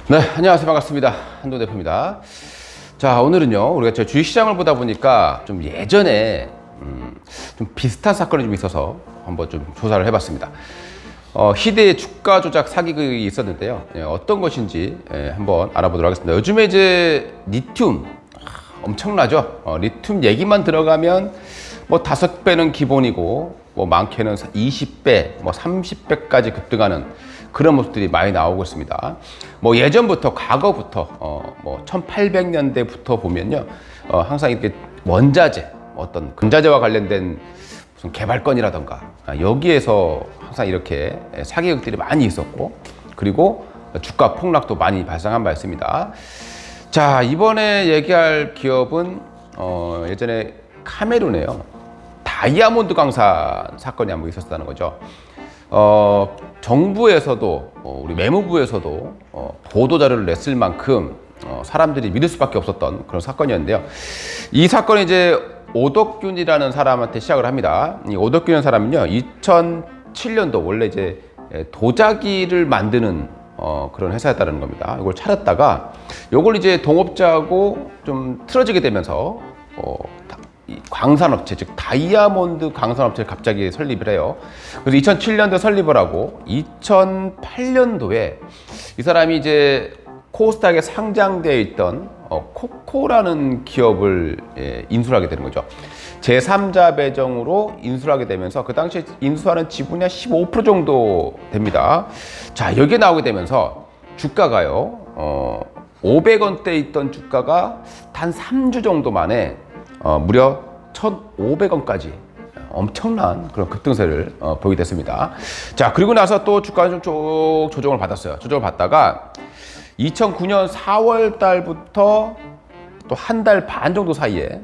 네, 안녕하세요. 반갑습니다. 한동 대표입니다. 자, 오늘은요, 우리가 저 주식시장을 보다 보니까 좀 예전에 좀 비슷한 사건이 좀 있어서 한번 좀 조사를 해봤습니다. 희대의 주가 조작 사기극이 있었는데요. 어떤 것인지 한번 알아보도록 하겠습니다. 요즘에 이제 리튬 엄청나죠? 리튬 얘기만 들어가면 뭐 5배는 기본이고 뭐 많게는 20배, 뭐 30배까지 급등하는 그런 모습들이 많이 나오고 있습니다. 뭐 예전부터 과거부터 뭐 1800년대부터 보면요, 항상 이렇게 원자재, 어떤 근자재와 관련된 무슨 개발건이라던가 여기에서 항상 이렇게 사기극들이 많이 있었고, 그리고 주가 폭락도 많이 발생한 바 있습니다. 자, 이번에 얘기할 기업은 예전에 카메룬에요, 다이아몬드 강산 사건이 한번 있었다는 거죠. 정부에서도 우리 매무부에서도 보도 자료를 냈을 만큼 사람들이 믿을 수밖에 없었던 그런 사건이었는데요. 이 사건이 이제 오덕균이라는 사람한테 시작을 합니다. 이 오덕균이라는 사람은요, 2007년도 원래 이제 도자기를 만드는 그런 회사였다는 겁니다. 이걸 차렸다가 이걸 이제 동업자하고 좀 틀어지게 되면서 이 광산업체, 즉 다이아몬드 광산업체를 갑자기 설립을 해요. 그래서 2007년도에 설립을 하고 2008년도에 이 사람이 이제 코스닥에 상장되어 있던 코코라는 기업을 인수를 하게 되는 거죠. 제3자 배정으로 인수를 하게 되면서 그 당시에 인수하는 지분이 한 15% 정도 됩니다. 자, 여기에 나오게 되면서 주가가요, 500원대 있던 주가가 단 3주 정도 만에 무려 1,500원까지 엄청난 그런 급등세를 보이게 됐습니다. 자, 그리고 나서 또 주가는 좀 쭉 조정을 받았어요. 조정을 받다가 2009년 4월 달부터 또 한 달 반 정도 사이에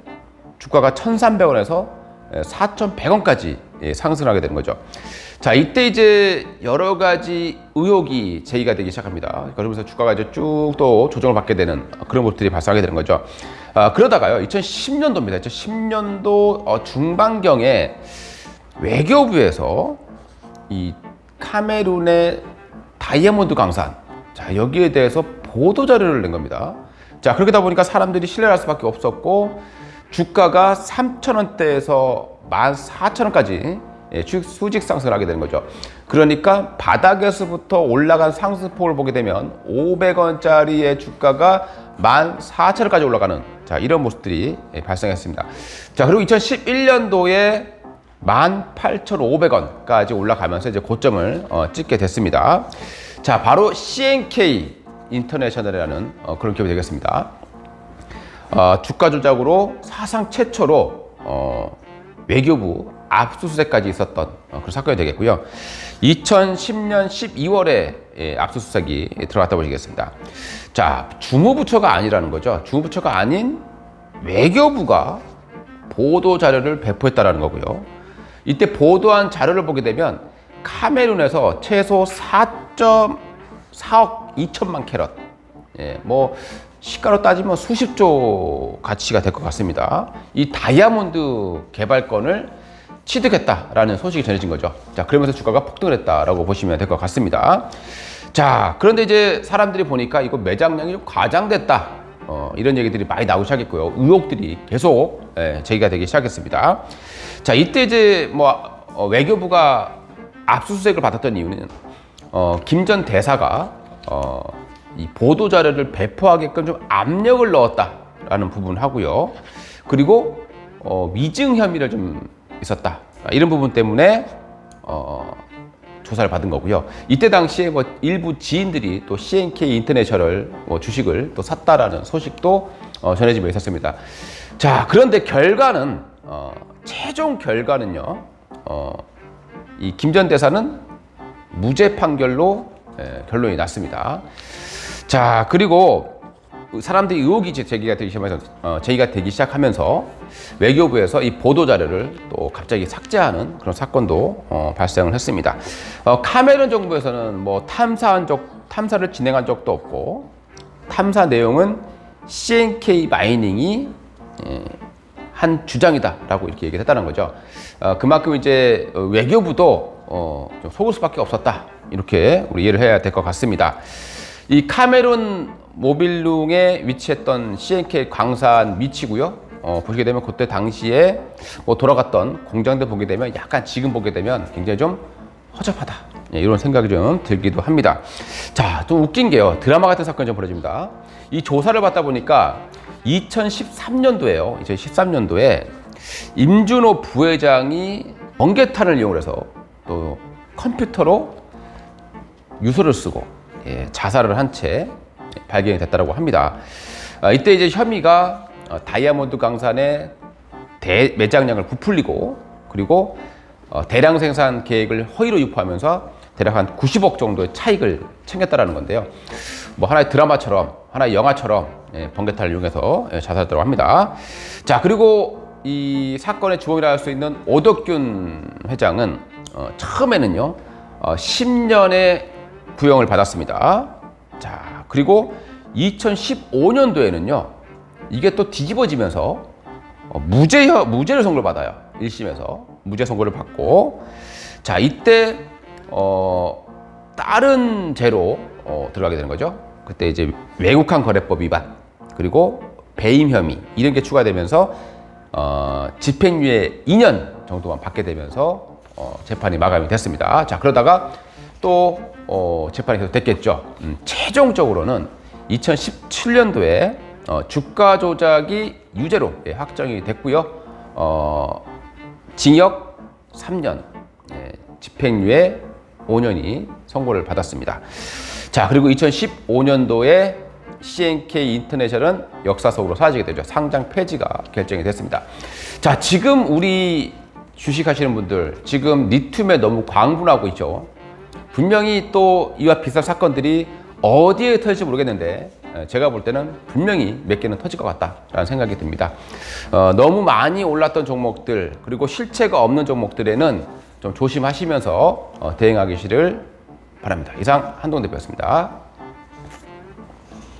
주가가 1,300원에서 4,100원까지 상승하게 되는 거죠. 자, 이때 이제 여러 가지 의혹이 제기가 되기 시작합니다. 그러면서 주가가 이제 쭉 또 조정을 받게 되는 그런 모습들이 발생하게 되는 거죠. 그러다가요, 2010년도입니다. 2010년도 중반경에 외교부에서 이 카메룬의 다이아몬드 강산, 자, 여기에 대해서 보도 자료를 낸 겁니다. 자, 그러다 보니까 사람들이 신뢰할 수밖에 없었고, 주가가 3,000원대에서 14,000원까지 수직 상승을 하게 되는 거죠. 그러니까 바닥에서부터 올라간 상승폭을 보게 되면 500원짜리의 주가가 14,000원까지 올라가는, 자, 이런 모습들이 발생했습니다. 자, 그리고 2011년도에 18,500원까지 올라가면서 이제 고점을 찍게 됐습니다. 자, 바로 CNK 인터내셔널이라는 그런 기업이 되겠습니다. 주가 조작으로 사상 최초로 외교부 압수수색까지 있었던 그런 사건이 되겠고요. 2010년 12월에 압수수색이 들어갔다 보시겠습니다. 자, 주무부처가 아니라는 거죠. 주무부처가 아닌 외교부가 보도 자료를 배포했다라는 거고요. 이때 보도한 자료를 보게 되면 카메룬에서 최소 4.4억 2천만 캐럿, 뭐 시가로 따지면 수십조 가치가 될 것 같습니다. 이 다이아몬드 개발권을 취득했다라는 소식이 전해진 거죠. 자, 그러면서 주가가 폭등을 했다라고 보시면 될 것 같습니다. 자, 그런데 이제 사람들이 보니까 이거 매장량이 좀 과장됐다, 이런 얘기들이 많이 나오기 시작했고요. 의혹들이 계속 제기가 되기 시작했습니다. 자, 이때 이제 뭐 외교부가 압수수색을 받았던 이유는 김 전 대사가 이 보도 자료를 배포하게끔 좀 압력을 넣었다라는 부분 하고요. 그리고 위증 혐의를 좀 있었다, 이런 부분 때문에 조사를 받은 거고요. 이때 당시에 뭐 일부 지인들이 또 CNK 인터내셔널 주식을 또 샀다라는 소식도 전해지고 있었습니다. 자, 그런데 결과는 최종 결과는요, 이 김 전 대사는 무죄 판결로 결론이 났습니다. 자, 그리고 사람들이 의혹이 제기가 되기 시작하면서 외교부에서 이 보도 자료를 또 갑자기 삭제하는 그런 사건도 발생을 했습니다. 카메룬 정부에서는 뭐 탐사를 진행한 적도 없고, 탐사 내용은 CNK 마이닝이 한 주장이다라고 이렇게 얘기를 했다는 거죠. 그만큼 이제 외교부도 좀 속을 수밖에 없었다, 이렇게 우리 이해를 해야 될 것 같습니다. 이 카메룬 모빌룽에 위치했던 CNK 광산 밑이고요. 보시게 되면 그때 당시에 뭐 돌아갔던 공장들 보게 되면 약간 지금 보게 되면 굉장히 좀 허접하다. 예, 이런 생각이 좀 들기도 합니다. 자, 또 웃긴 게요. 드라마 같은 사건이 좀 벌어집니다. 이 조사를 받다 보니까 2013년도에요. 2013년도에 임준호 부회장이 번개탄을 이용해서 또 컴퓨터로 유서를 쓰고 자살을 한 채 발견이 됐다고 합니다. 이때 이제 혐의가 다이아몬드 강산의 매장량을 부풀리고 그리고 대량 생산 계획을 허위로 유포하면서 대략 한 90억 정도의 차익을 챙겼다라는 건데요. 뭐 하나의 드라마처럼 하나의 영화처럼 번개탄을 이용해서 자살했다고 합니다. 자, 그리고 이 사건의 주범이라 할 수 있는 오덕균 회장은 처음에는요 10년의 구형을 받았습니다. 자, 그리고 2015년도에는요 이게 또 뒤집어지면서 무죄를 선고를 받아요. 1심에서 무죄 선고를 받고, 자, 이때 다른 죄로 들어가게 되는 거죠. 그때 이제 외국환 거래법 위반 그리고 배임 혐의 이런 게 추가되면서 집행유예 2년 정도만 받게 되면서 재판이 마감이 됐습니다. 자, 그러다가 또 재판이 계속 됐겠죠. 최종적으로는 2017년도에 주가 조작이 유죄로 확정이 됐고요. 징역 3년, 집행유예 5년이 선고를 받았습니다. 자, 그리고 2015년도에 CNK 인터내셔널은 역사 속으로 사라지게 되죠. 상장 폐지가 결정이 됐습니다. 자, 지금 우리 주식하시는 분들 지금 리튬에 너무 광분하고 있죠. 분명히 또 이와 비슷한 사건들이 어디에 터질지 모르겠는데 제가 볼 때는 분명히 몇 개는 터질 것 같다라는 생각이 듭니다. 너무 많이 올랐던 종목들 그리고 실체가 없는 종목들에는 좀 조심하시면서 대응하시기를 바랍니다. 이상 한동훈 대표였습니다.